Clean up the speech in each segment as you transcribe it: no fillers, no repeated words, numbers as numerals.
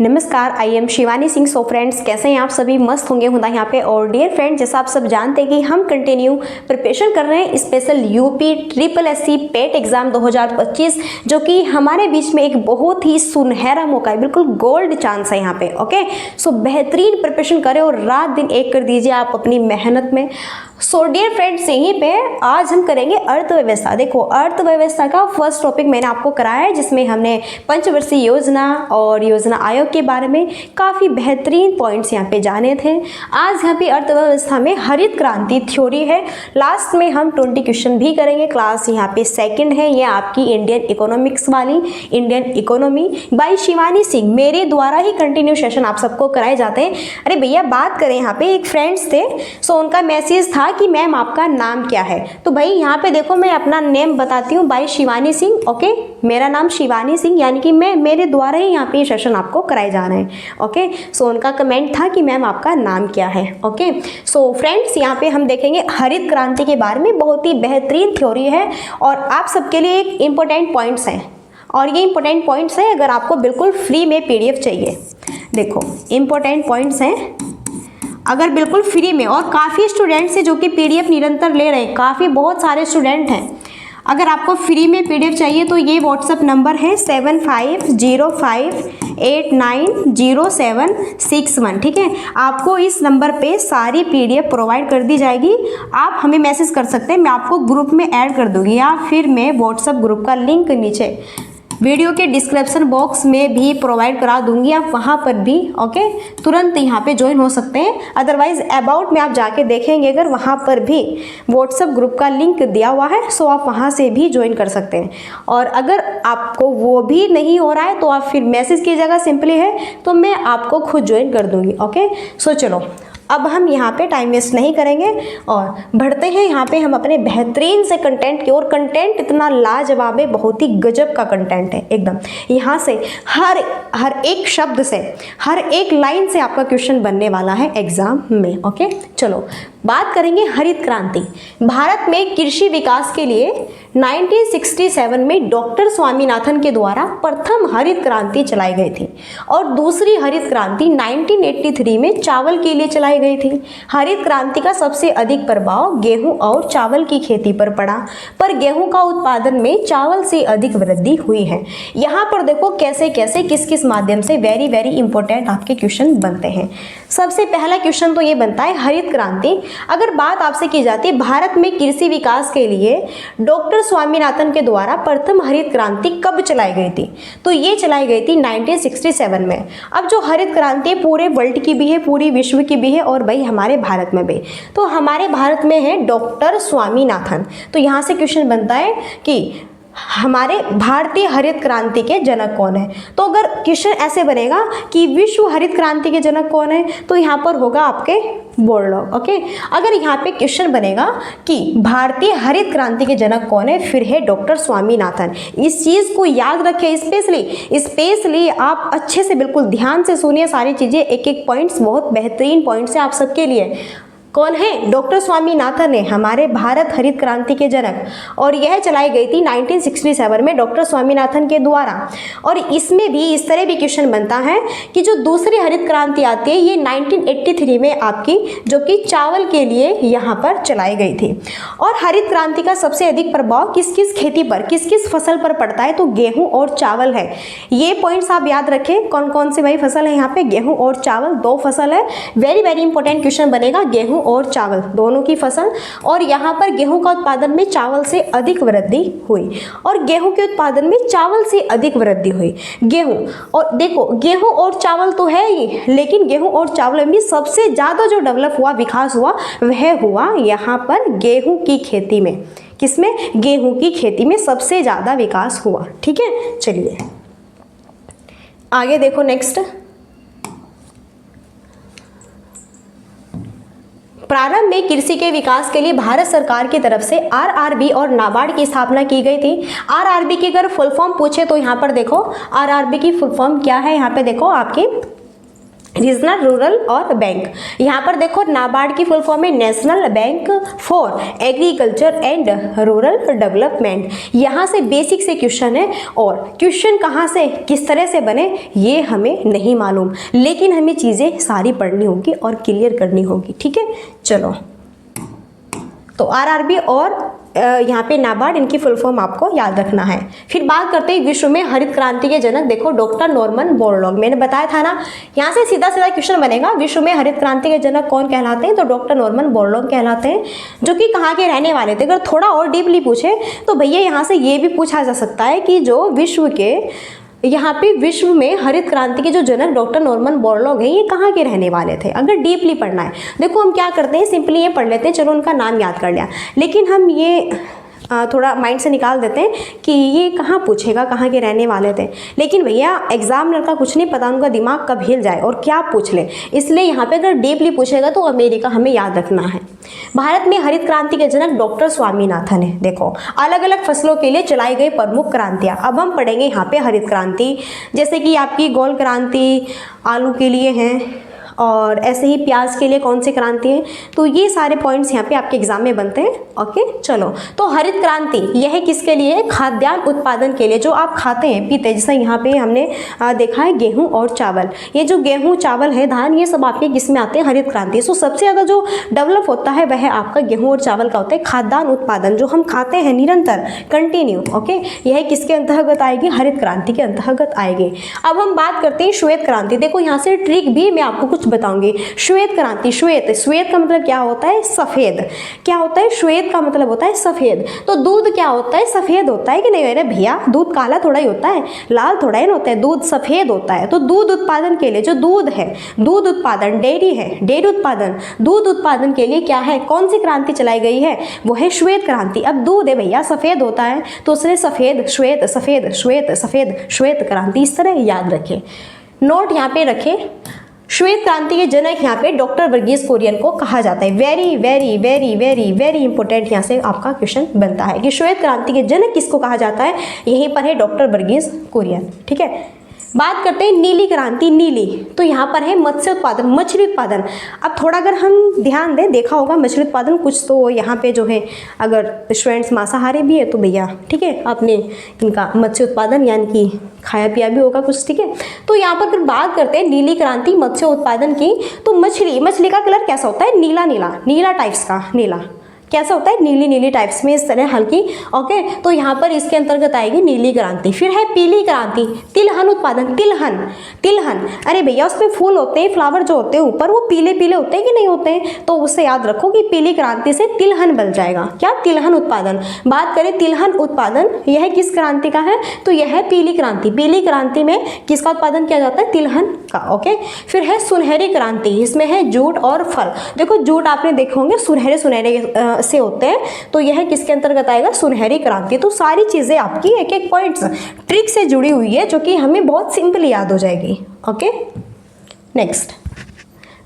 नमस्कार, I am Shivani Singh. So friends, कैसे हैं आप सभी? मस्त होंगे होता यहाँ पे। और डियर फ्रेंड, जैसा आप सब जानते हैं कि हम कंटिन्यू प्रिपरेशन कर रहे हैं स्पेशल यूपी ट्रिपल एससी पेट एग्जाम 2025, जो कि हमारे बीच में एक बहुत ही सुनहरा मौका है, बिल्कुल गोल्ड चांस है यहाँ पे। ओके, सो बेहतरीन प्रिपरेशन करें और रात दिन एक कर दीजिए आप अपनी मेहनत में। सो डियर फ्रेंड्स, यहीं पे आज हम करेंगे अर्थव्यवस्था। देखो, अर्थव्यवस्था का फर्स्ट टॉपिक मैंने आपको कराया है, जिसमें हमने पंचवर्षीय योजना और योजना आयोग के बारे में काफ़ी बेहतरीन पॉइंट्स यहाँ पे जाने थे। आज यहाँ पे अर्थव्यवस्था में हरित क्रांति थ्योरी है। लास्ट में हम 20 क्वेश्चन भी करेंगे। क्लास यहाँ पे सेकंड है, ये आपकी इंडियन इकोनॉमिक्स वाली, Indian economy bye Shivani Singh, मेरे द्वारा ही कंटिन्यू सेशन आप सबको कराए जाते हैं। अरे भैया, बात करें, यहाँ पे एक फ्रेंड्स थे, सो उनका मैसेज था कि मैम आपका नाम क्या है। तो भाई यहाँ पे देखो, मैं अपना नेम बताती हूँ, बाय शिवानी सिंह। ओके, मेरा नाम शिवानी सिंह, यानी कि मेरे द्वारा ही यहाँ पे सेशन आपको कराए जा रहे हैं। ओके, सो उनका कमेंट था कि मैम आपका नाम क्या है। ओके, सो फ्रेंड्स, यहाँ पे हम देखेंगे हरित क्रांति के बारे में। बहुत ही बेहतरीन थ्योरी है और आप सबके लिए एक इम्पोर्टेंट पॉइंट्स हैं, और ये इंपॉर्टेंट पॉइंट्स हैं अगर आपको बिल्कुल फ्री में PDF चाहिए। देखो, इंपॉर्टेंट पॉइंट्स हैं अगर बिल्कुल फ्री में, और काफ़ी स्टूडेंट्स हैं जो कि PDF निरंतर ले रहे हैं, काफ़ी बहुत सारे स्टूडेंट हैं। अगर आपको फ्री में PDF चाहिए तो ये व्हाट्सअप नंबर है 7505890761। ठीक है, आपको इस नंबर पे सारी PDF प्रोवाइड कर दी जाएगी। आप हमें मैसेज कर सकते हैं, मैं आपको ग्रुप में ऐड कर दूँगी, या फिर मैं व्हाट्सअप ग्रुप का लिंक नीचे वीडियो के डिस्क्रिप्शन बॉक्स में भी प्रोवाइड करा दूंगी। आप वहाँ पर भी ओके तुरंत यहाँ पे ज्वाइन हो सकते हैं। अदरवाइज अबाउट में आप जाके देखेंगे, अगर वहाँ पर भी व्हाट्सएप ग्रुप का लिंक दिया हुआ है, सो आप वहाँ से भी ज्वाइन कर सकते हैं। और अगर आपको वो भी नहीं हो रहा है तो आप फिर मैसेज कीजिएगा, सिंपली है, तो मैं आपको खुद ज्वाइन कर दूँगी। ओके, सो चलो अब हम यहाँ पे टाइम वेस्ट नहीं करेंगे और बढ़ते हैं यहाँ पे हम अपने बेहतरीन से कंटेंट की ओर। कंटेंट इतना लाजवाब है, बहुत ही गजब का कंटेंट है एकदम। यहाँ से हर एक शब्द से, हर एक लाइन से आपका क्वेश्चन बनने वाला है एग्जाम में। ओके, चलो बात करेंगे हरित क्रांति। भारत में कृषि विकास के लिए 1967 में डॉक्टर स्वामीनाथन के द्वारा प्रथम हरित क्रांति चलाई गई थी, और दूसरी हरित क्रांति 1983 में चावल के लिए चलाई गई थी। हरित क्रांति का सबसे अधिक प्रभाव गेहूं और चावल की खेती पर पड़ा, पर गेहूं का उत्पादन में चावल से अधिक वृद्धि हुई है। यहाँ पर देखो कैसे कैसे किस किस माध्यम से वेरी वेरी इंपॉर्टेंट आपके क्वेश्चन बनते हैं। सबसे पहला क्वेश्चन तो ये बनता है हरित क्रांति। अगर बात आपसे की जाती है भारत में कृषि विकास के लिए डॉक्टर स्वामीनाथन के द्वारा प्रथम हरित क्रांति कब चलाई गई थी, तो ये चलाई गई थी 1967 में। अब जो हरित क्रांति पूरे वर्ल्ड की भी है, पूरी विश्व की भी है, और भाई हमारे भारत में भी, तो हमारे भारत में है डॉक्टर स्वामीनाथन। तो यहाँ से क्वेश्चन बनता है कि हमारे भारतीय हरित क्रांति के जनक कौन है। तो अगर क्वेश्चन ऐसे बनेगा कि विश्व हरित क्रांति के जनक कौन है, तो यहाँ पर होगा आपके बोरलॉग। ओके, अगर यहाँ पे क्वेश्चन बनेगा कि भारतीय हरित क्रांति के जनक कौन है, फिर है डॉक्टर स्वामीनाथन। इस चीज़ को याद रखें, स्पेशली आप अच्छे से बिल्कुल ध्यान से सुनिए सारी चीज़ें, एक एक पॉइंट्स बहुत बेहतरीन पॉइंट्स है आप सबके लिए। कौन है? डॉक्टर स्वामीनाथन है हमारे भारत हरित क्रांति के जनक, और यह चलाई गई थी 1967 में डॉक्टर स्वामीनाथन के द्वारा। और इसमें भी इस तरह भी क्वेश्चन बनता है कि जो दूसरी हरित क्रांति आती है, ये 1983 में आपकी, जो कि चावल के लिए यहाँ पर चलाई गई थी। और हरित क्रांति का सबसे अधिक प्रभाव किस किस खेती पर, किस किस फसल पर पड़ता है, तो गेहूँ और चावल है। ये पॉइंट्स आप याद रखें, कौन कौन से भाई फसल है यहाँ पे, गेहूँ और चावल, दो फसल है। वेरी वेरी इंपॉर्टेंट क्वेश्चन बनेगा, गेहूँ और चावल दोनों की फसल। और यहाँ पर गेहूं का उत्पादन में चावल से अधिक वृद्धि हुई, और गेहूं के उत्पादन में चावल से अधिक वृद्धि हुई। गेहूं, और देखो गेहूं और चावल तो है ही, लेकिन गेहूं और चावल में सबसे ज़्यादा जो डेवलप हुआ, विकास हुआ, वह हुआ यहाँ पर गेहूं की खेती में। किसमें? गेहूं की खेती में सबसे ज़्यादा विकास हुआ। ठीक है, चलिए आगे देखो नेक्स्ट। प्रारंभ में कृषि के विकास के लिए भारत सरकार की तरफ से RRB और नाबार्ड की स्थापना की गई थी। RRB की अगर फुल फॉर्म पूछे तो यहाँ पर देखो RRB की फुल फॉर्म क्या है, यहाँ पे देखो आपकी रीजनल, रूरल और बैंक। यहाँ पर देखो नाबार्ड की फुल फॉर्म है national bank for agriculture and rural development. यहाँ से बेसिक से क्वेश्चन है और क्वेश्चन कहाँ से किस तरह से बने ये हमें नहीं मालूम, लेकिन हमें चीज़ें सारी पढ़नी होगी और क्लियर करनी होगी। ठीक है, चलो तो आरआरबी और यहाँ पे नाबार्ड इनकी फुल फॉर्म आपको याद रखना है। फिर बात करते हैं विश्व में हरित क्रांति के जनक, देखो डॉक्टर नॉर्मन बोरलॉग। मैंने बताया था ना, यहाँ से सीधा सीधा क्वेश्चन बनेगा, विश्व में हरित क्रांति के जनक कौन कहलाते हैं, तो डॉक्टर नॉर्मन बोरलॉग कहलाते हैं, जो कि कहाँ के रहने वाले थे। अगर थोड़ा और डीपली पूछे तो भैया यहाँ से ये भी पूछा जा सकता है कि जो विश्व के यहाँ पे विश्व में हरित क्रांति के जो जनक डॉक्टर नॉर्मन बोरलॉग हैं ये कहाँ के रहने वाले थे। अगर डीपली पढ़ना है, देखो हम क्या करते हैं, सिंपली ये पढ़ लेते हैं, चलो उनका नाम याद कर लिया, लेकिन हम ये थोड़ा माइंड से निकाल देते हैं कि ये कहाँ पूछेगा, कहाँ के रहने वाले थे। लेकिन भैया एग्जामिनर का कुछ नहीं पता उनका दिमाग कब हिल जाए और क्या पूछ ले, इसलिए यहाँ पे अगर डीपली पूछेगा तो अमेरिका हमें याद रखना है। भारत में हरित क्रांति के जनक डॉक्टर स्वामीनाथन है। देखो अलग अलग फसलों के लिए चलाई गई प्रमुख क्रांतियाँ, अब हम पढ़ेंगे यहाँ पे हरित क्रांति, जैसे कि आपकी गोल क्रांति आलू के लिए है, और ऐसे ही प्याज के लिए कौन सी क्रांति है, तो ये सारे पॉइंट्स यहाँ पे आपके एग्जाम में बनते हैं। ओके चलो, तो हरित क्रांति यह किसके लिए है, खाद्यान्न उत्पादन के लिए, जो आप खाते हैं पीते हैं, जैसे यहाँ पे हमने देखा है गेहूं और चावल, ये जो गेहूं चावल है धान, ये सब आपके किस में आते हैं, हरित क्रांति। सो सबसे ज़्यादा जो डेवलप होता है वह आपका गेहूँ और चावल का होता है, खाद्यान्न उत्पादन जो हम खाते हैं निरंतर कंटिन्यू। ओके, यह किसके अंतर्गत आएगी, हरित क्रांति के अंतर्गत आएगी। अब हम बात करते हैं श्वेत क्रांति। देखो यहाँ से ट्रिक भी मैं आपको कुछ बताऊंगी। श्वेत क्रांति, श्वेत, श्वेत का मतलब क्या होता है, सफेद। क्या होता है, श्वेत का मतलब होता है सफेद। तो दूध क्या होता है, सफेद होता है कि नहीं। अरे भैया दूध काला थोड़ा ही होता है, लाल थोड़ा ही होता है, दूध सफेद होता है। तो दूध उत्पादन के लिए जो दूध है, दूध उत्पादन, डेयरी है, डेयरी उत्पादन, दूध उत्पादन के लिए क्या है, कौन सी क्रांति चलाई गई है, वो है श्वेत क्रांति। अब दूध है भैया सफेद होता है, तो उसने सफेद श्वेत सफेद श्वेत सफेद श्वेत क्रांति, इस तरह याद रखें, नोट यहाँ पे रखें। श्वेत क्रांति के जनक यहाँ पे डॉक्टर वर्गीस कुरियन को कहा जाता है। Very very very very very important यहाँ से आपका क्वेश्चन बनता है कि श्वेत क्रांति के जनक किसको कहा जाता है, यहीं पर है डॉक्टर वर्गीस कुरियन। ठीक है, बात करते हैं नीली क्रांति। नीली तो यहाँ पर है मत्स्य उत्पादन, मछली उत्पादन। अब थोड़ा अगर हम ध्यान दें, देखा होगा मछली उत्पादन कुछ तो यहाँ पे जो है, अगर स्टूडेंट्स मांसाहारी भी है तो भैया ठीक है आपने इनका मत्स्य उत्पादन यानी कि खाया पिया भी होगा कुछ। ठीक है, तो यहाँ पर अगर बात करते हैं नीली क्रांति मत्स्य उत्पादन की, तो मछली का कलर कैसा होता है, नीला नीला, नीला टाइप्स का, नीला कैसा होता है, नीली नीली टाइप्स में, इस तरह हल्की। ओके, तो यहाँ पर इसके अंतर्गत आएगी नीली क्रांति। फिर है पीली क्रांति, तिलहन उत्पादन, तिलहन, तिलहन, अरे भैया उसमें फूल होते हैं, फ्लावर जो होते हैं ऊपर वो पीले पीले होते हैं कि नहीं होते हैं, तो उससे याद रखो कि पीली क्रांति से तिलहन बन जाएगा। क्या, तिलहन उत्पादन। बात करें तिलहन उत्पादन, यह किस क्रांति का है, तो यह है पीली क्रांति। पीली क्रांति में किसका उत्पादन किया जाता है, तिलहन का। ओके, फिर है सुनहरी क्रांति, इसमें है जूट और फल। देखो जूट आपने देखे होंगे सुनहरे सुनहरे से होते हैं, तो यह किसके अंतर्गत आएगा, सुनहरी क्रांति। तो सारी चीजें आपकी एक एक पॉइंट्स ट्रिक से जुड़ी हुई है, जो कि हमें बहुत सिंपली याद हो जाएगी। ओके, नेक्स्ट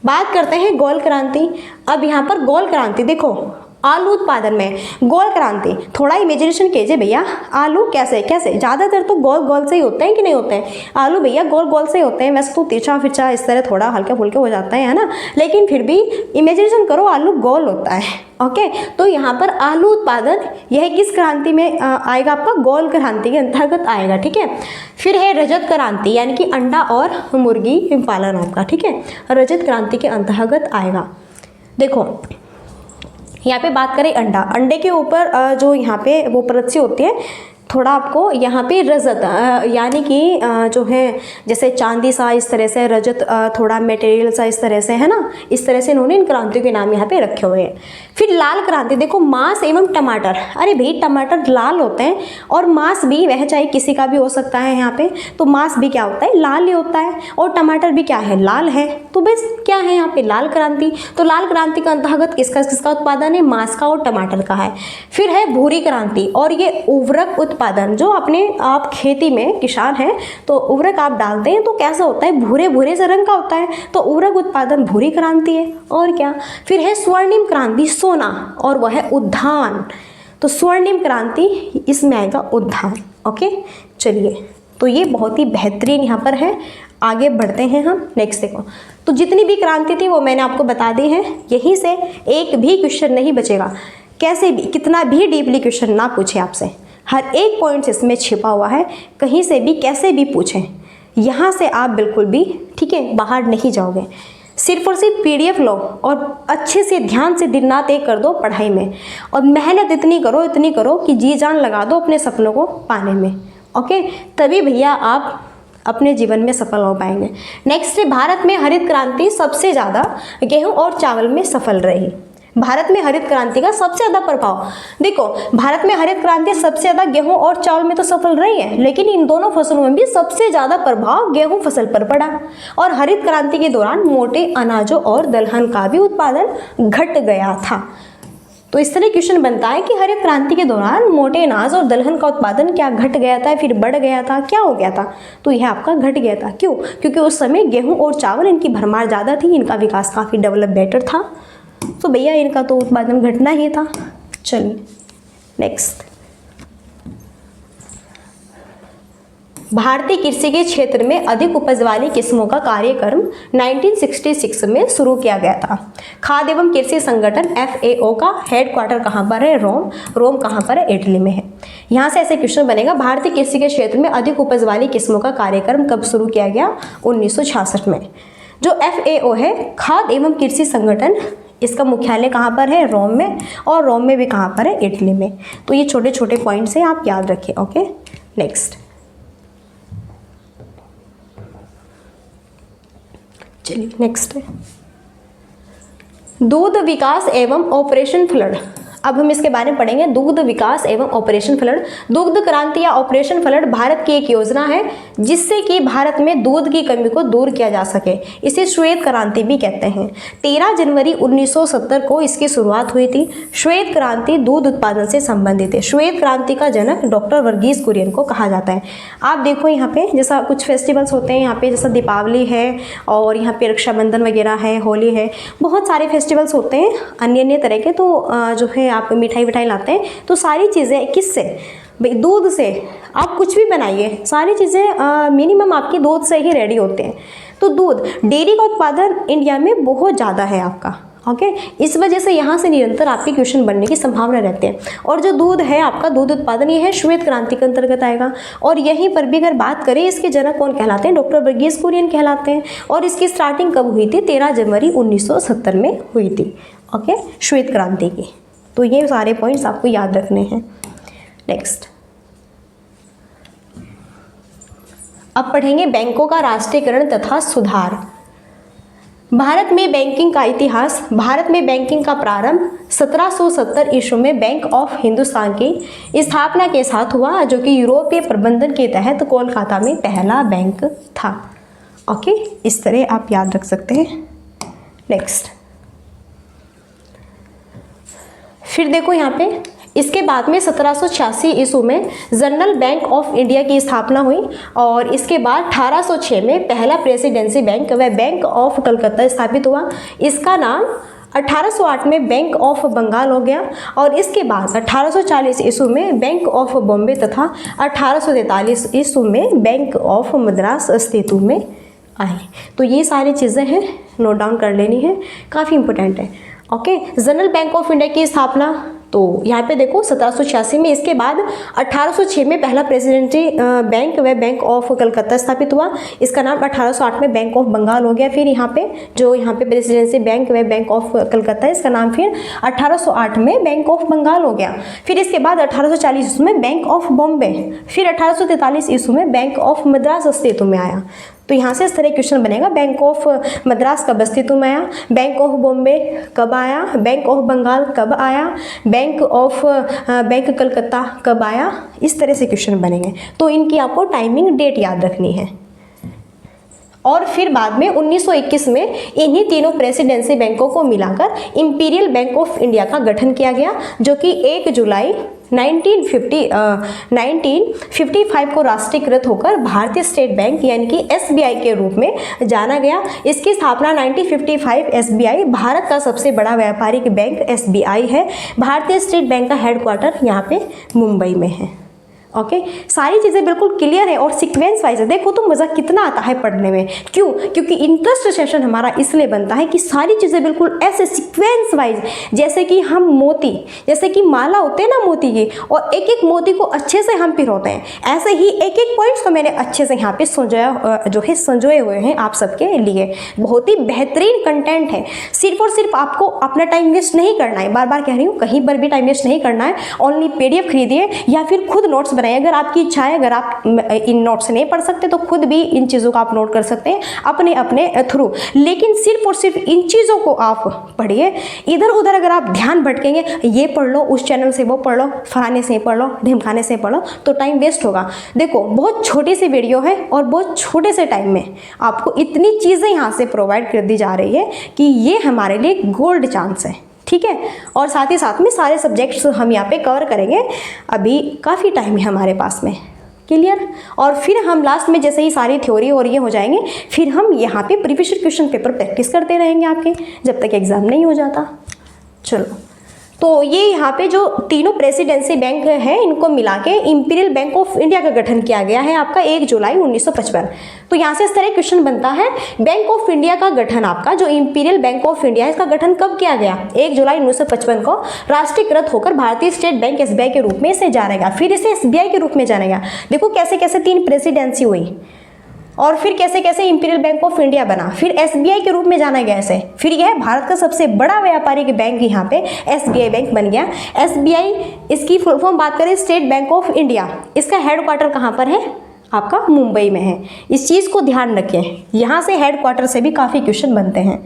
बात करते हैं गोल क्रांति। अब यहाँ पर गोल क्रांति देखो, आलू उत्पादन में गोल क्रांति, थोड़ा इमेजिनेशन कीजिए भैया, आलू कैसे कैसे, ज़्यादातर तो गोल गोल से ही होते हैं कि नहीं होते हैं, आलू भैया गोल गोल से ही होते हैं। वैसे तो तिरछा फिरछा इस तरह थोड़ा हल्के फुल्के हो जाता है ना, लेकिन फिर भी इमेजिनेशन करो आलू गोल होता है। ओके, तो यहाँ पर आलू उत्पादन यह किस क्रांति में आएगा, आपका गोल क्रांति के अंतर्गत आएगा। ठीक है, फिर है रजत क्रांति यानी कि अंडा और मुर्गी पालन आपका। ठीक है, रजत क्रांति के अंतर्गत आएगा। देखो यहाँ पे बात करें अंडा, अंडे के ऊपर जो यहाँ पे वो परत होती है, थोड़ा आपको यहाँ पे रजत यानी कि जो है जैसे चांदी सा इस तरह से, रजत थोड़ा मटेरियल सा इस तरह से है ना, इस तरह से इन्होंने इन क्रांतियों के नाम यहाँ पे रखे हुए हैं। फिर लाल क्रांति, देखो मांस एवं टमाटर, अरे भाई टमाटर लाल होते हैं और मांस भी वह चाहे किसी का भी हो सकता है यहाँ पे, तो मांस भी क्या होता है, लाल ही होता है, और टमाटर भी क्या है, लाल है। तो बस क्या है यहाँ पे, लाल क्रांति। तो लाल क्रांति का अंतर्गत किसका किसका उत्पादन है, मांस का और टमाटर का है। फिर है भूरी क्रांति, और ये उर्वरक उत्पादन, जो अपने आप खेती में किसान है तो उर्वरक आप डालते हैं तो कैसा होता है, भूरे भूरे से रंग का होता है, तो उर्वरक उत्पादन भूरी क्रांति है। और क्या, फिर है स्वर्णिम क्रांति, सोना, और वह है उद्यान, तो स्वर्णिम क्रांति इसमें आएगा उद्यान। ओके, चलिए तो ये बहुत ही बेहतरीन यहाँ पर है। आगे बढ़ते हैं हम। नेक्स्ट देखो, तो जितनी भी क्रांति थी वो मैंने आपको बता दी है। यहीं से एक भी क्वेश्चन नहीं बचेगा, कैसे भी कितना भी डीपली क्वेश्चन ना पूछे आपसे, हर एक पॉइंट इसमें छिपा हुआ है, कहीं से भी कैसे भी पूछें, यहाँ से आप बिल्कुल भी ठीक है बाहर नहीं जाओगे। सिर्फ और सिर्फ पीडीएफ लो और अच्छे से ध्यान से दिन रात एक कर दो पढ़ाई में, और मेहनत इतनी करो कि जी जान लगा दो अपने सपनों को पाने में। ओके, तभी भैया आप अपने जीवन में सफल हो पाएंगे। नेक्स्ट है, भारत में हरित क्रांति सबसे ज़्यादा गेहूं और चावल में सफल रही। भारत में हरित क्रांति का सबसे ज़्यादा प्रभाव, देखो भारत में हरित क्रांति सबसे ज़्यादा गेहूं और चावल में तो सफल रही है, लेकिन इन दोनों फसलों में भी सबसे ज़्यादा प्रभाव गेहूं फसल पर पड़ा। और हरित क्रांति के दौरान मोटे अनाजों और दलहन का भी उत्पादन घट गया था। तो इस तरह क्वेश्चन बनता है कि हरित क्रांति के दौरान मोटे अनाज और दलहन का उत्पादन क्या घट गया था, फिर बढ़ गया था, क्या हो गया था? तो यह आपका घट गया था। क्यों? क्योंकि उस समय गेहूं और चावल इनकी भरमार ज़्यादा थी, इनका विकास काफ़ी डेवलप बेटर था, तो भैया इनका तो उत्पादन घटना ही था। चलिए नेक्स्ट, भारतीय कृषि के क्षेत्र में अधिक उपज वाली किस्मों का कार्यक्रम 1966 में शुरू किया गया था। खाद्य एवं कृषि संगठन FAO का हेडक्वार्टर कहाँ पर है? रोम कहाँ पर है? इटली में है। यहाँ से ऐसे क्वेश्चन बनेगा, भारतीय कृषि के क्षेत्र में अधिक उपज वाली किस्मों का कार्यक्रम कब शुरू किया गया? 1966 में। जो FAO है खाद्य एवं कृषि संगठन, इसका मुख्यालय कहाँ पर है? रोम में, और रोम में भी कहाँ पर है? इटली में। तो ये छोटे छोटे पॉइंट्स हैं, आप याद रखिए। ओके नेक्स्ट, चलिए नेक्स्ट है दूध विकास एवं ऑपरेशन फ्लड। अब हम इसके बारे में पढ़ेंगे, दूध विकास एवं ऑपरेशन फ्लड। दुग्ध क्रांति या ऑपरेशन फ्लड भारत की एक योजना है जिससे कि भारत में दूध की कमी को दूर किया जा सके। इसे श्वेत क्रांति भी कहते हैं। 13 जनवरी 1970 को इसकी शुरुआत हुई थी। श्वेत क्रांति दूध उत्पादन से संबंधित है। श्वेत क्रांति का जनक डॉक्टर वर्गीस कुरियन को कहा जाता है। आप देखो यहाँ पे जैसा कुछ फेस्टिवल्स होते हैं, यहाँ पे जैसा दीपावली है और यहाँ पे रक्षाबंधन वगैरह है, होली है, बहुत सारे फेस्टिवल्स होते हैं अन्य अन्य तरह के। तो जो है आप मिठाई विठाई लाते हैं, तो सारी चीज़ें किससे? भाई दूध से। आप कुछ भी बनाइए, सारी चीज़ें मिनिमम आपकी दूध से ही रेडी होते हैं। तो दूध, डेयरी का उत्पादन इंडिया में बहुत ज़्यादा है आपका। ओके, इस वजह से यहाँ से निरंतर आपके क्वेश्चन बनने की संभावना रहती है। और जो दूध है आपका, दूध उत्पादन, ये है श्वेत क्रांति के अंतर्गत आएगा। और यहीं पर भी अगर बात करें, इसके जनक कौन कहलाते हैं? डॉक्टर वर्गीस कुरियन कहलाते हैं। और इसकी स्टार्टिंग कब हुई थी? 13 जनवरी 1970 में हुई थी। ओके, श्वेत क्रांति की। तो ये सारे पॉइंट्स आपको याद रखने हैं। नेक्स्ट, अब पढ़ेंगे बैंकों का राष्ट्रीयकरण तथा सुधार। भारत में बैंकिंग का इतिहास। भारत में बैंकिंग का प्रारंभ 1770 ईस्वी में बैंक ऑफ हिंदुस्तान की स्थापना के साथ हुआ, जो कि यूरोपीय प्रबंधन के तहत कोलकाता में पहला बैंक था। ओके, इस तरह आप याद रख सकते हैं। नेक्स्ट, फिर देखो यहाँ पे इसके बाद में 1786 ईस्वी में जनरल बैंक ऑफ इंडिया की स्थापना हुई, और इसके बाद 1806 में पहला प्रेसिडेंसी बैंक व बैंक ऑफ कलकत्ता स्थापित हुआ। इसका नाम 1808 में बैंक ऑफ बंगाल हो गया, और इसके बाद 1840 ईस्वी में बैंक ऑफ बॉम्बे तथा 1843 ईस्वी में बैंक ऑफ मद्रास अस्तित्व में आई। तो ये सारी चीज़ें हैं, नोट डाउन कर लेनी है, काफ़ी इंपॉर्टेंट है। Okay, general bank of India की स्थापना, तो यहाँ पे देखो 1786 में, इसके बाद 1806 में पहला प्रेसिडेंसी बैंक व बैंक ऑफ कलकत्ता स्थापित हुआ। इसका नाम 1808 में बैंक ऑफ बंगाल हो गया। फिर यहाँ पे प्रेसिडेंसी बैंक व बैंक ऑफ कलकत्ता, इसका नाम फिर 1808 में बैंक ऑफ बंगाल हो गया। फिर इसके बाद 1840 ईस्वी में बैंक ऑफ बॉम्बे, फिर 1843 ईस्वी में बैंक ऑफ मद्रास अस्तित्व में आया। तो यहाँ से इस तरह क्वेश्चन बनेगा, बैंक ऑफ मद्रास कब अस्तित्व में आया, बैंक ऑफ बॉम्बे कब आया, बैंक ऑफ बंगाल कब आया, बैंक कलकत्ता कब आया, इस तरह से क्वेश्चन बनेंगे। तो इनकी आपको टाइमिंग डेट याद रखनी है। और फिर बाद में 1921 में इन्हीं तीनों प्रेसिडेंसी बैंकों को मिलाकर इंपीरियल बैंक ऑफ इंडिया का गठन किया गया, जो कि 1 जुलाई 1955 को राष्ट्रीयकृत होकर भारतीय स्टेट बैंक यानी कि SBI के रूप में जाना गया। इसकी स्थापना 1955 SBI भारत का सबसे बड़ा व्यापारिक बैंक SBI है। भारतीय स्टेट बैंक का हेडक्वार्टर यहाँ पे मुंबई में है। ओके सारी चीज़ें बिल्कुल क्लियर है और सीक्वेंस वाइज है। देखो तो मज़ा कितना आता है पढ़ने में, क्यों? क्योंकि इंटरेस्ट सेशन हमारा इसलिए बनता है कि सारी चीज़ें बिल्कुल ऐसे सीक्वेंस वाइज, जैसे कि हम मोती, जैसे कि माला होते हैं ना मोती की, और एक एक मोती को अच्छे से हम पिरोते हैं, ऐसे ही एक एक पॉइंट्स को मैंने अच्छे से यहाँ पे संजोए हुए हैं आप सबके लिए। बहुत ही बेहतरीन कंटेंट है। सिर्फ और सिर्फ आपको अपना टाइम वेस्ट नहीं करना है, बार बार कह रही हूँ, कहीं पर भी टाइम वेस्ट नहीं करना है। ओनली PDF खरीदिए या फिर खुद नोट्स बनाइए अगर आपकी इच्छा है। अगर आप इन नोट्स नहीं पढ़ सकते तो खुद भी इन चीज़ों को आप नोट कर सकते हैं अपने अपने थ्रू, लेकिन सिर्फ और सिर्फ इन चीज़ों को आप पढ़िए। इधर उधर अगर आप ध्यान भटकेंगे, ये पढ़ लो, उस चैनल से वो पढ़ लो, फलाने से पढ़ लो, ढिमकाने से पढ़ लो, तो टाइम वेस्ट होगा। देखो बहुत छोटी सी वीडियो है और बहुत छोटे से टाइम में आपको इतनी चीज़ें यहाँ से प्रोवाइड कर दी जा रही है कि ये हमारे लिए गोल्ड चांस है, ठीक है। और साथ ही साथ में सारे सब्जेक्ट्स हम यहाँ पे कवर करेंगे। अभी काफ़ी टाइम है हमारे पास में, क्लियर। और फिर हम लास्ट में जैसे ही सारी थ्योरी और ये हो जाएंगे, फिर हम यहाँ पे प्रीवियस क्वेश्चन पेपर प्रैक्टिस करते रहेंगे आपके, जब तक एग्ज़ाम नहीं हो जाता। चलो, तो ये यहाँ पे जो तीनों प्रेसिडेंसी बैंक है, इनको मिला के इंपीरियल बैंक ऑफ इंडिया का गठन किया गया है आपका 1 जुलाई 1955। तो यहाँ से इस तरह क्वेश्चन बनता है, बैंक ऑफ इंडिया का गठन आपका जो इंपीरियल बैंक ऑफ इंडिया है, इसका गठन कब किया गया? 1 जुलाई 1955 को राष्ट्रीयकृत होकर भारतीय स्टेट बैंक SBI के रूप में इसे जानेगा, फिर इसे SBI के रूप में जानेगा। देखो कैसे कैसे 3 प्रेसिडेंसी हुई और फिर कैसे कैसे इंपीरियल बैंक ऑफ इंडिया बना, फिर SBI के रूप में जाना गया इसे, फिर यह भारत का सबसे बड़ा व्यापारिक बैंक यहाँ पे SBI बैंक बन गया। SBI इसकी फुल फॉर्म बात करें स्टेट बैंक ऑफ इंडिया, इसका हेडक्वार्टर कहाँ पर है? आपका मुंबई में है। इस चीज़ को ध्यान रखें, यहाँ से हेडक्वार्टर से भी काफ़ी क्वेश्चन बनते हैं,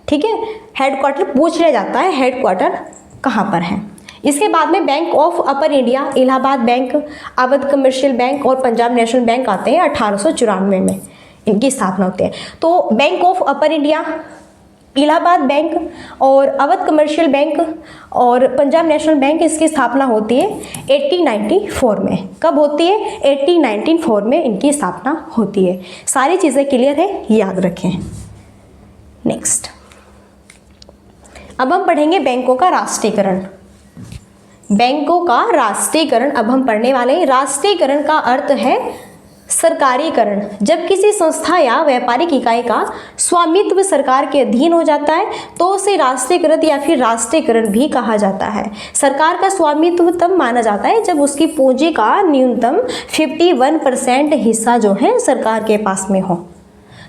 ठीक है। हेडक्वार्टर पूछ लिया जाता है, हेडक्वार्टर कहाँ पर है। इसके बाद में bank of upper India, Allahabad bank, Awadh commercial bank और पंजाब नेशनल बैंक आते हैं 1894 में, इनकी स्थापना होती है। तो bank of upper India, Allahabad bank और अवध कमर्शियल बैंक और पंजाब नेशनल बैंक, इसकी स्थापना होती है 1894 में। कब होती है? 1894 में इनकी स्थापना होती है। सारी चीज़ें क्लियर है, याद रखें। नेक्स्ट, अब हम पढ़ेंगे बैंकों का राष्ट्रीयकरण। बैंकों का राष्ट्रीयकरण अब हम पढ़ने वाले हैं। राष्ट्रीयकरण का अर्थ है सरकारीकरण। जब किसी संस्था या व्यापारिक इकाई का स्वामित्व सरकार के अधीन हो जाता है तो उसे राष्ट्रीयकृत या फिर राष्ट्रीयकरण भी कहा जाता है। सरकार का स्वामित्व तब माना जाता है जब उसकी पूंजी का न्यूनतम 51% हिस्सा जो है सरकार के पास में हो।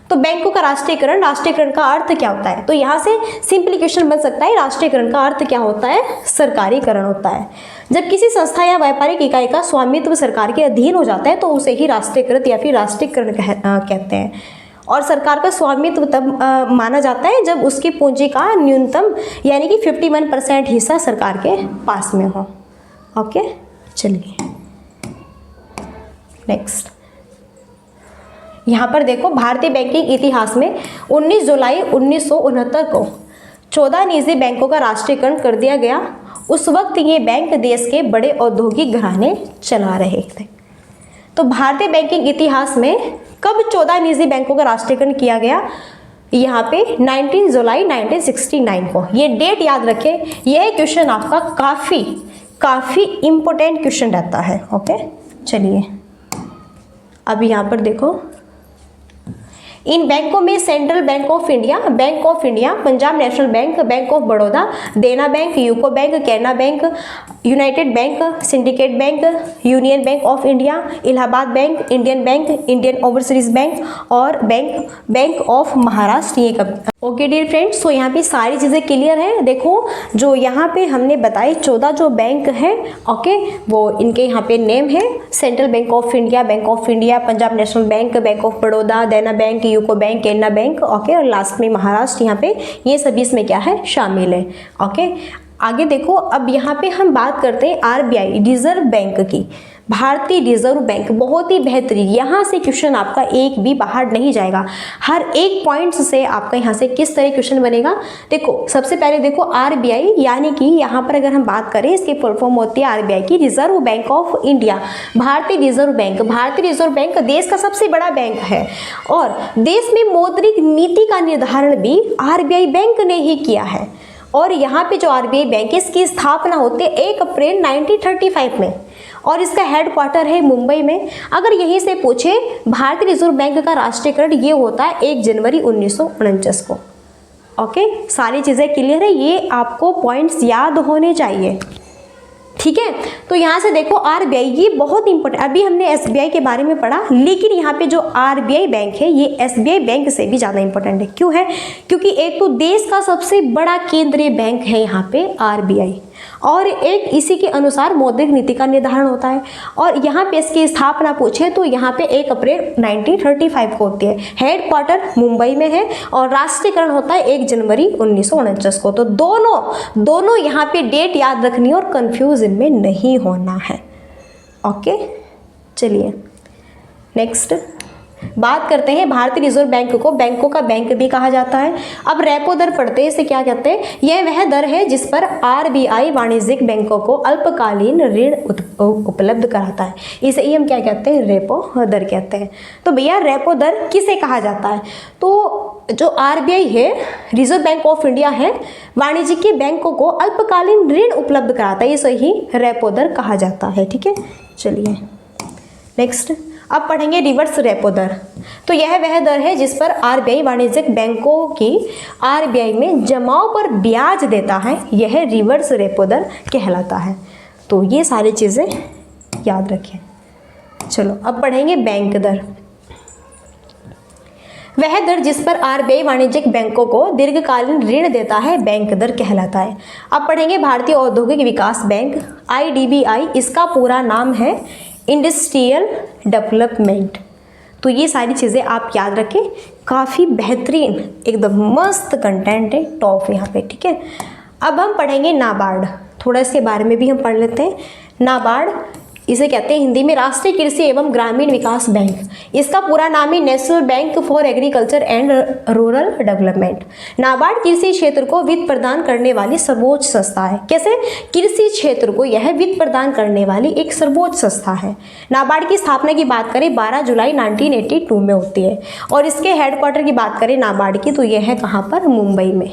तो बैंकों का राष्ट्रीयकरण, राष्ट्रीयकरण का अर्थ क्या होता है? तो यहाँ से सिंपली क्वेश्चन बन सकता है, राष्ट्रीयकरण का अर्थ क्या होता है? सरकारीकरण होता है। जब किसी संस्था या व्यापारिक इकाई का स्वामित्व सरकार के अधीन हो जाता है तो उसे ही राष्ट्रीयकृत या फिर राष्ट्रीयकरण कहते हैं। और सरकार का स्वामित्व तब माना जाता है जब उसकी पूंजी का न्यूनतम यानी कि 51% हिस्सा सरकार के पास में हो। ओके, चलिए नेक्स्ट। यहाँ पर देखो, भारतीय बैंकिंग इतिहास में 19 जुलाई 1969 को 14 निजी बैंकों का राष्ट्रीयकरण कर दिया गया। उस वक्त ये बैंक देश के बड़े औद्योगिक घराने चला रहे थे। तो भारतीय बैंकिंग इतिहास में कब 14 निजी बैंकों का राष्ट्रीयकरण किया गया? यहाँ पे 19 जुलाई 1969 को। ये डेट याद रखें, यह क्वेश्चन आपका काफ़ी इम्पोर्टेंट क्वेश्चन रहता है। ओके, चलिए अब यहाँ पर देखो, इन बैंकों में Central Bank of India, Punjab National Bank, Bank of Baroda, Dena Bank, UCO Bank, Canara Bank, United Bank, Syndicate Bank, Union Bank of India, Allahabad Bank, Indian Bank, Indian Overseas Bank और बैंक ऑफ महाराष्ट्र, ये कब। ओके डियर फ्रेंड्स, तो यहाँ पे सारी चीज़ें clear है। देखो जो यहाँ पे हमने बताई 14 जो बैंक है, ओके, वो इनके यहाँ पे नेम है Central Bank of India, Punjab National Bank, Bank of Baroda, Dena Bank, UCO Bank, Canara Bank, okay, और लास्ट में महाराष्ट्र। यहाँ पे ये सभी इसमें क्या है, शामिल है। ओके, आगे देखो, अब यहाँ पे हम बात करते हैं RBI, रिजर्व बैंक की। भारतीय रिजर्व बैंक बहुत ही बेहतरीन, यहाँ से क्वेश्चन आपका एक भी बाहर नहीं जाएगा। हर एक पॉइंट्स से आपका यहाँ से किस तरह क्वेश्चन बनेगा। देखो सबसे पहले देखो RBI, यानी कि यहाँ पर अगर हम बात करें, इसकी फुल फॉर्म होती है RBI की, रिजर्व बैंक ऑफ इंडिया। भारतीय रिजर्व बैंक देश का सबसे बड़ा बैंक है और देश में मौद्रिक नीति का निर्धारण भी RBI बैंक ने ही किया है। और यहाँ पे जो आरबीआई बैंक है इसकी स्थापना होती है 1 अप्रैल 1935 में और इसका हेडक्वार्टर है मुंबई में। अगर यहीं से पूछे भारतीय रिजर्व बैंक का राष्ट्रीयकरण ये होता है 1 जनवरी 1949 को। ओके, सारी चीज़ें क्लियर है, ये आपको पॉइंट्स याद होने चाहिए। ठीक है, तो यहाँ से देखो आरबीआई ये बहुत इंपॉर्टेंट, अभी हमने एसबीआई के बारे में पढ़ा, लेकिन यहाँ पे जो आरबीआई बैंक है ये एसबीआई बैंक से भी ज़्यादा इंपॉर्टेंट है। क्यों है? क्योंकि एक तो देश का सबसे बड़ा केंद्रीय बैंक है यहाँ पे आरबीआई, और एक इसी के अनुसार मौद्रिक नीति का निर्धारण होता है। और यहाँ पे इसकी स्थापना पूछे तो यहाँ पे 1 अप्रैल 1935 को होती है, हेडक्वार्टर मुंबई में है और राष्ट्रीयकरण होता है 1 जनवरी 1949 को। तो दोनों यहाँ पे डेट याद रखनी है और कंफ्यूजन में नहीं होना है। ओके, चलिए नेक्स्ट बात करते हैं। भारतीय रिजर्व बैंक को बैंकों का बैंक भी कहा जाता है। अब रेपो दर पढ़ते हैं, इसे क्या कहते हैं? यह वह दर है जिस पर आरबीआई वाणिज्यिक बैंकों को अल्पकालीन ऋण उपलब्ध कराता है। इसे ही हम क्या कहते हैं? रेपो दर कहते हैं। तो भैया रेपो दर किसे कहा जाता है? तो जो आरबीआई है, रिजर्व बैंक ऑफ इंडिया है, वाणिज्यिक बैंकों को अल्पकालीन ऋण उपलब्ध कराता है, इसे ही रेपो दर कहा जाता है। ठीक है, चलिए नेक्स्ट अब पढ़ेंगे रिवर्स रेपो दर। तो यह वह दर है जिस पर आरबीआई वाणिज्यिक बैंकों की आरबीआई में जमाओं पर ब्याज देता है, यह रिवर्स रेपो दर कहलाता है। तो ये सारी चीज़ें याद रखें। चलो अब पढ़ेंगे बैंक दर। वह दर जिस पर आरबीआई वाणिज्यिक बैंकों को दीर्घकालीन ऋण देता है बैंक दर कहलाता है। अब पढ़ेंगे भारतीय औद्योगिक विकास बैंक आईडीबीआई, इसका पूरा नाम है इंडस्ट्रियल डेवलपमेंट। तो ये सारी चीज़ें आप याद रखें, काफ़ी बेहतरीन एकदम मस्त कंटेंट है, टॉप यहाँ पे। ठीक है, अब हम पढ़ेंगे नाबार्ड, थोड़ा इसके बारे में भी हम पढ़ लेते हैं। नाबार्ड इसे कहते हैं हिंदी में राष्ट्रीय कृषि एवं ग्रामीण विकास बैंक, इसका पूरा नाम है national bank for agriculture and rural development. NABARD कृषि क्षेत्र को वित्त प्रदान करने वाली सर्वोच्च संस्था है। कैसे? कृषि क्षेत्र को यह वित्त प्रदान करने वाली एक सर्वोच्च संस्था है। नाबार्ड की स्थापना की बात करें 12 जुलाई 1982 में होती है और इसके हेडक्वार्टर की बात करें नाबार्ड की तो यह है कहाँ पर? मुंबई में।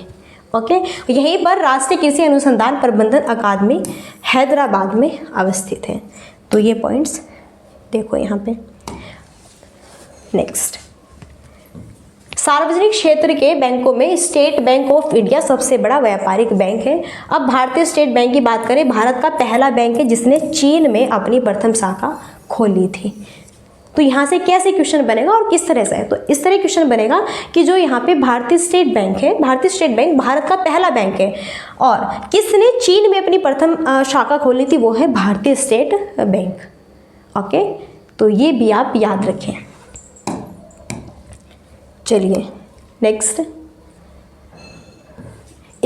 ओके, यहीं पर राष्ट्रीय कृषि अनुसंधान प्रबंधन अकादमी हैदराबाद में अवस्थित है। तो ये पॉइंट्स देखो यहाँ पे। नेक्स्ट, सार्वजनिक क्षेत्र के बैंकों में स्टेट बैंक ऑफ इंडिया सबसे बड़ा व्यापारिक बैंक है। अब भारतीय स्टेट बैंक की बात करें, भारत का पहला बैंक है जिसने चीन में अपनी प्रथम शाखा खोली थी। तो यहाँ से कैसे क्वेश्चन बनेगा और किस तरह से है? तो इस तरह क्वेश्चन बनेगा कि जो यहाँ पे भारतीय स्टेट बैंक है, भारतीय स्टेट बैंक भारत का पहला बैंक है और किसने चीन में अपनी प्रथम शाखा खोली थी? वो है भारतीय स्टेट बैंक। ओके, तो ये भी आप याद रखें। चलिए नेक्स्ट,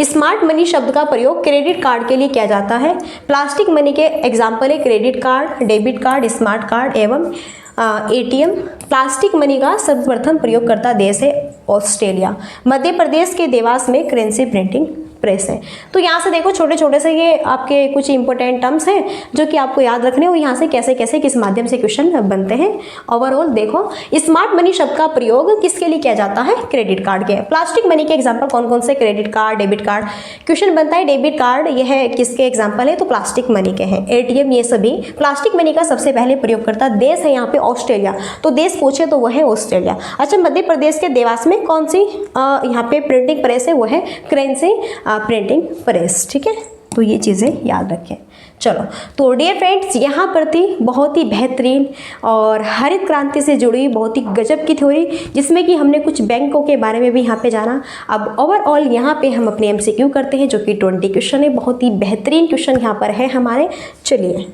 स्मार्ट मनी शब्द का प्रयोग क्रेडिट कार्ड के लिए किया जाता है। प्लास्टिक मनी के एग्जाम्पल है credit card, debit card, smart card एवं एटीएम। प्लास्टिक मनी का सर्वप्रथम प्रयोगकर्ता देश है ऑस्ट्रेलिया। मध्य प्रदेश के देवास में करेंसी प्रिंटिंग प्रेस है। तो यहाँ से देखो छोटे छोटे से ये आपके कुछ इंपॉर्टेंट टर्म्स हैं जो कि आपको याद रखने हो, यहाँ से कैसे कैसे किस माध्यम से क्वेश्चन बनते हैं। ओवरऑल देखो, स्मार्ट मनी शब्द का प्रयोग किसके लिए किया जाता है? क्रेडिट कार्ड के। प्लास्टिक मनी के एग्जाम्पल कौन कौन से? Credit card, debit card. Question बनता है डेबिट कार्ड यह किसके एग्जाम्पल है? तो प्लास्टिक मनी के हैं। एटीएम, ये सभी। प्लास्टिक मनी का सबसे पहले प्रयोगकर्ता देश है यहाँ पे ऑस्ट्रेलिया, तो देश पूछे तो वह है ऑस्ट्रेलिया। अच्छा, मध्य प्रदेश के देवास में कौन सी यहाँ पे प्रिंटिंग प्रेस है? वो है करेंसी प्रिंटिंग प्रेस। ठीक है, तो ये चीज़ें याद रखें। चलो, तो डियर फ्रेंड्स, यहाँ पर थी बहुत ही बेहतरीन और हरित क्रांति से जुड़ी बहुत ही गजब की थ्योरी, जिसमें कि हमने कुछ बैंकों के बारे में भी यहाँ पे जाना। अब ओवरऑल यहाँ पे हम अपने एमसीक्यू करते हैं जो कि 20 क्वेश्चन है। बहुत ही बेहतरीन क्वेश्चन यहाँ पर है हमारे। चलिए,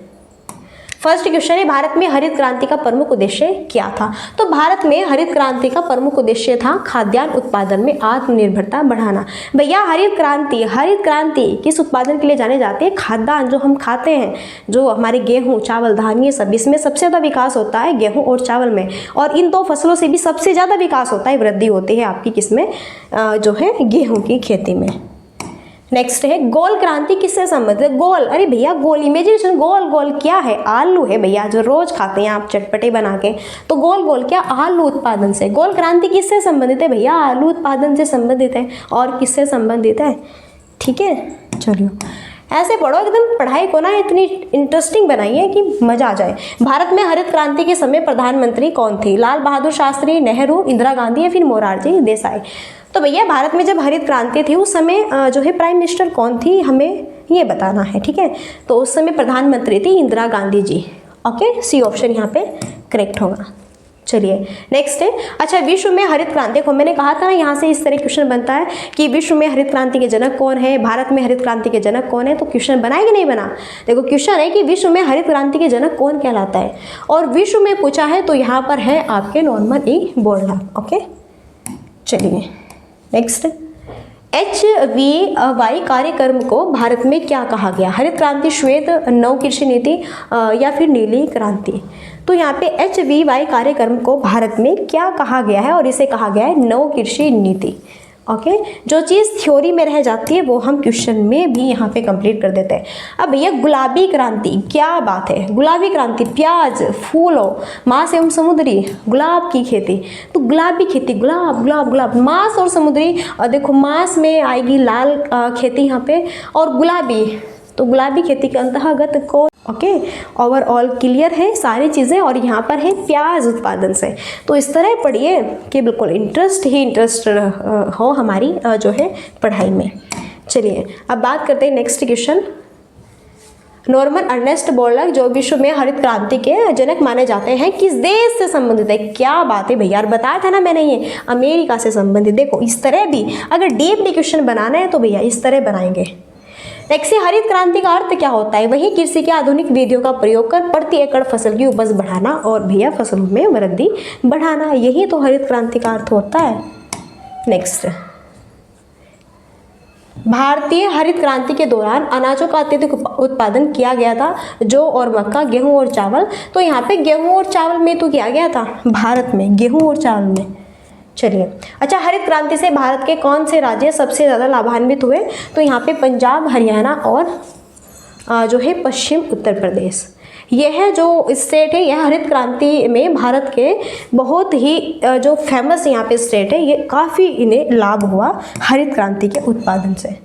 फर्स्ट क्वेश्चन है, भारत में हरित क्रांति का प्रमुख उद्देश्य क्या था? तो भारत में हरित क्रांति का प्रमुख उद्देश्य था खाद्यान्न उत्पादन में आत्मनिर्भरता बढ़ाना। भैया हरित क्रांति किस उत्पादन के लिए जाने जाते हैं? खाद्यान्न जो हम खाते हैं, जो हमारे गेहूं, चावल, धान, ये सब, इसमें सबसे ज़्यादा विकास होता है गेहूं और चावल में, और इन दो फसलों से भी सबसे ज़्यादा विकास होता है, वृद्धि होती है आपकी किसमें? जो है गेहूँ की खेती में। नेक्स्ट है, गोल क्रांति किससे संबंधित है? गोल, अरे भैया गोल, इमेजिनेशन, गोल गोल क्या है? आलू है भैया, जो रोज खाते हैं आप चटपटे बना के। तो गोल गोल क्या? आलू उत्पादन से। गोल क्रांति किससे संबंधित है भैया? आलू उत्पादन से संबंधित है। और किससे संबंधित है? ठीक है, चलिए ऐसे पढ़ो, एकदम पढ़ाई को ना इतनी इंटरेस्टिंग बनाइए कि मजा आ जाए। भारत में हरित क्रांति के समय प्रधानमंत्री कौन थी? लाल बहादुर शास्त्री, नेहरू, इंदिरा गांधी या फिर मोरारजी देसाई? तो भैया भारत में जब हरित क्रांति थी उस समय जो है प्राइम मिनिस्टर कौन थी, हमें ये बताना है। ठीक है, तो उस समय प्रधानमंत्री थी Indira Gandhi ji. Okay, C option यहाँ पे करेक्ट होगा। चलिए नेक्स्ट है, अच्छा विश्व में हरित क्रांति को मैंने कहा था ना, यहाँ से इस तरह क्वेश्चन बनता है कि विश्व में हरित क्रांति के जनक कौन है, भारत में हरित क्रांति के जनक कौन है, तो क्वेश्चन बना है कि नहीं बना? देखो क्वेश्चन है कि विश्व में हरित क्रांति के जनक कौन कहलाता है, और विश्व में पूछा है तो यहाँ पर है आपके नॉर्मन ई बोरलॉग। ओके, चलिए नेक्स्ट, HVY कार्यक्रम को भारत में क्या कहा गया? हरित क्रांति, श्वेत, नव कृषि नीति या फिर नीली क्रांति? तो यहाँ पे HVY कार्यक्रम को भारत में क्या कहा गया है, और इसे कहा गया है नव कृषि नीति। ओके, जो चीज़ थ्योरी में रह जाती है वो हम क्वेश्चन में भी यहाँ पे कंप्लीट कर देते हैं। अब भैया गुलाबी क्रांति, क्या बात है, गुलाबी क्रांति, प्याज, फूलों, मांस एवं समुद्री, गुलाब की खेती, तो गुलाबी खेती, गुलाब गुलाब गुलाब, मांस और समुद्री, देखो मांस में आएगी लाल खेती यहाँ पे, और गुलाबी, तो गुलाबी खेती के अंतर्गत को ओके ओवरऑल क्लियर है सारी चीज़ें, और यहाँ पर है प्याज उत्पादन से। तो इस तरह पढ़िए कि बिल्कुल इंटरेस्ट हो हमारी जो है पढ़ाई में। चलिए अब बात करते हैं next question. Norman Ernest Borlaug जो विश्व में हरित क्रांति के जनक माने जाते हैं, किस देश से संबंधित है? क्या बात है भैया, बताया था ना मैंने, ये अमेरिका से संबंधित। देखो इस तरह भी अगर डीपली क्वेश्चन बनाना है तो भैया इस तरह बनाएंगे। नेक्स्ट, हरित क्रांति का अर्थ क्या होता है? वही कृषि की आधुनिक विधियों का प्रयोग कर प्रति एकड़ फसल की उपज बढ़ाना और भैया फसलों में वृद्धि बढ़ाना, यही तो हरित क्रांति का अर्थ होता है। नेक्स्ट, भारतीय हरित क्रांति के दौरान अनाजों का अत्यधिक उत्पादन किया गया था, जौ और मक्का, गेहूं और चावल। तो यहाँ पे गेहूं और चावल में तो किया गया था भारत में, गेहूं और चावल में। चलिए अच्छा, हरित क्रांति से भारत के कौन से राज्य सबसे ज़्यादा लाभान्वित हुए? तो यहाँ पे पंजाब, हरियाणा और जो है पश्चिम उत्तर प्रदेश, यह है जो स्टेट है, यह हरित क्रांति में भारत के बहुत ही जो फेमस यहाँ पे स्टेट है, ये काफ़ी इन्हें लाभ हुआ हरित क्रांति के उत्पादन से।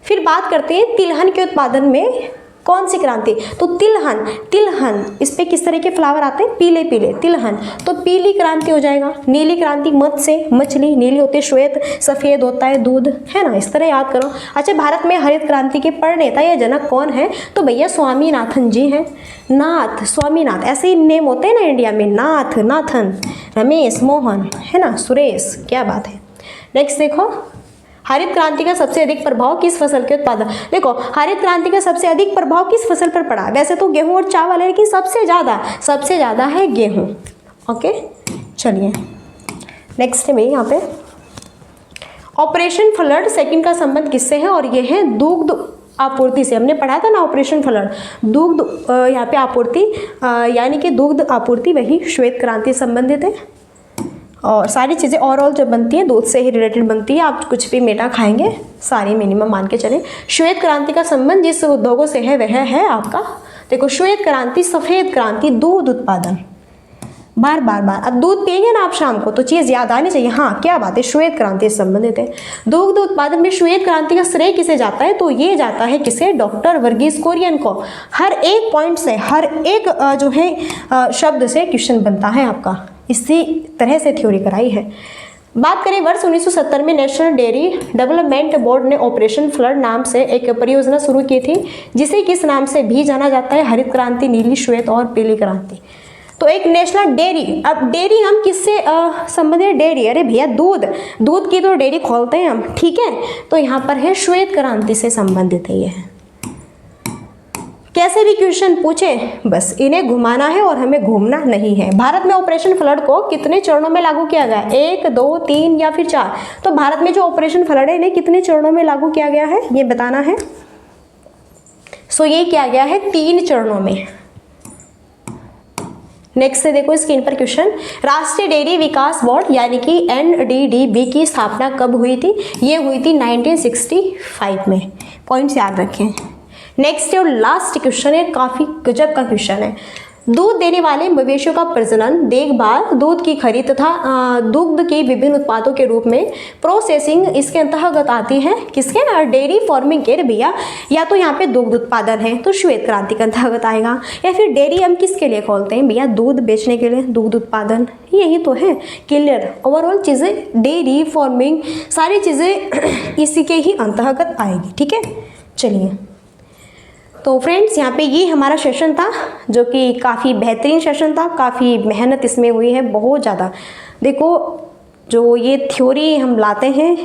फिर बात करते हैं तिलहन के उत्पादन में कौन सी क्रांति? तो तिलहन इस पे किस तरह के फ्लावर आते हैं? पीले पीले, तिलहन, तो पीली क्रांति हो जाएगा। नीली क्रांति मत्स्य, मछली, नीली होती है, श्वेत सफ़ेद होता है, दूध, है ना, इस तरह याद करो। अच्छा, भारत में हरित क्रांति के प्रणेता या जनक कौन है? तो भैया स्वामीनाथन जी हैं। नाथ, स्वामीनाथ, ऐसे ही नेम होते हैं ना इंडिया में, नाथ, नाथन, रमेश, मोहन, है ना, सुरेश, क्या बात है। नेक्स्ट देखो, हरित क्रांति का सबसे अधिक प्रभाव किस फसल के उत्पादन? देखो हरित क्रांति का सबसे अधिक प्रभाव किस फसल पर पड़ा? वैसे तो गेहूं और चावल है, लेकिन सबसे ज़्यादा है गेहूं। ओके, चलिए नेक्स्ट है यहाँ पे, ऑपरेशन फ्लड सेकंड का संबंध किससे है? और ये है दुग्ध आपूर्ति से। हमने पढ़ा था ना ऑपरेशन फ्लड, दुग्ध यहाँ पे आपूर्ति, यानी कि दुग्ध आपूर्ति वही श्वेत क्रांति संबंधित है। और सारी चीज़ें ओवरऑल जो बनती है दूध से ही रिलेटेड बनती है, आप कुछ भी मेटा खाएंगे सारी मिनिमम मान के चलें। श्वेत क्रांति का संबंध जिस उद्योगों से है वह है आपका, देखो श्वेत क्रांति, सफ़ेद क्रांति, दूध उत्पादन, बार अब दूध पिएंगे ना आप शाम को तो चीज़ याद आनी चाहिए, हाँ क्या बात है, श्वेत क्रांति से संबंधित है। दुग्ध उत्पादन में श्वेत क्रांति का श्रेय किसे जाता है? तो ये जाता है किसे? डॉक्टर वर्गीस कुरियन को। हर एक पॉइंट से, हर एक जो है शब्द से क्वेश्चन बनता है आपका, इसी तरह से थ्योरी कराई है। बात करें वर्ष 1970 में नेशनल डेयरी डेवलपमेंट बोर्ड ने ऑपरेशन फ्लड नाम से एक परियोजना शुरू की थी, जिसे किस नाम से भी जाना जाता है? हरित क्रांति, नीली, श्वेत और पीली क्रांति। तो एक नेशनल डेयरी, अब डेयरी हम किससे संबंधित? डेयरी, अरे भैया दूध की तो डेयरी खोलते हैं हम, ठीक है, तो यहाँ पर है श्वेत क्रांति से संबंधित है ये। कैसे भी क्वेश्चन पूछे बस इन्हें घुमाना है और हमें घूमना नहीं है। भारत में ऑपरेशन फ्लड को कितने चरणों में लागू किया गया? 1, 2, 3 या फिर 4? तो भारत में जो ऑपरेशन फ्लड है इन्हें कितने चरणों में लागू किया गया है ये बताना है। सो ये किया गया है 3 चरणों में। नेक्स्ट है देखो स्क्रीन पर क्वेश्चन, राष्ट्रीय डेयरी विकास बोर्ड यानी कि NDDB की स्थापना कब हुई थी? ये हुई थी 1965 में, पॉइंट्स याद रखें। नेक्स्ट और लास्ट क्वेश्चन है, काफ़ी गजब का क्वेश्चन है। दूध देने वाले मवेशियों का प्रजनन, देखभाल, दूध की खरीद तथा दुग्ध के विभिन्न उत्पादों के रूप में प्रोसेसिंग इसके अंतर्गत आती है। किसके? डेयरी फार्मिंग के भैया, या तो यहाँ पे दुग्ध उत्पादन है तो श्वेत क्रांति के अंतर्गत आएगा, या फिर डेयरी हम किसके लिए खोलते हैं भैया? दूध बेचने के लिए, दुग्ध उत्पादन, यही तो है। क्लियर? ओवरऑल चीज़ें डेयरी फार्मिंग सारी चीज़ें इसी के ही अंतर्गत आएगी। ठीक है, चलिए तो फ्रेंड्स यहाँ पे ये हमारा सेशन था जो कि काफ़ी बेहतरीन सेशन था, काफ़ी मेहनत इसमें हुई है बहुत ज़्यादा। देखो जो ये थ्योरी हम लाते हैं,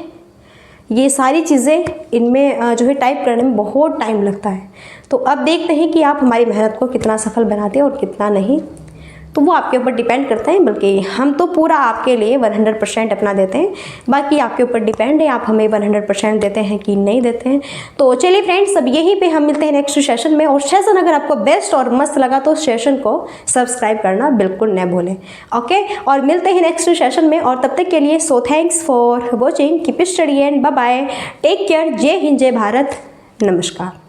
ये सारी चीज़ें इनमें जो है टाइप करने में बहुत टाइम लगता है। तो अब देखते हैं कि आप हमारी मेहनत को कितना सफल बनाते हैं और कितना नहीं, तो वो आपके ऊपर डिपेंड करता है। बल्कि हम तो पूरा आपके लिए 100% अपना देते हैं, बाकी आपके ऊपर डिपेंड है आप हमें 100% देते हैं कि नहीं देते हैं। तो चलिए फ्रेंड्स, अब यहीं पे हम मिलते हैं नेक्स्ट सेशन में। और सेशन अगर आपको बेस्ट और मस्त लगा तो सेशन को सब्सक्राइब करना बिल्कुल न भूलें। ओके, और मिलते हैं नेक्स्ट सेशन में, और तब तक के लिए so thanks for watching, keep study and bye bye, take care, जय हिंद, जय भारत, नमस्कार।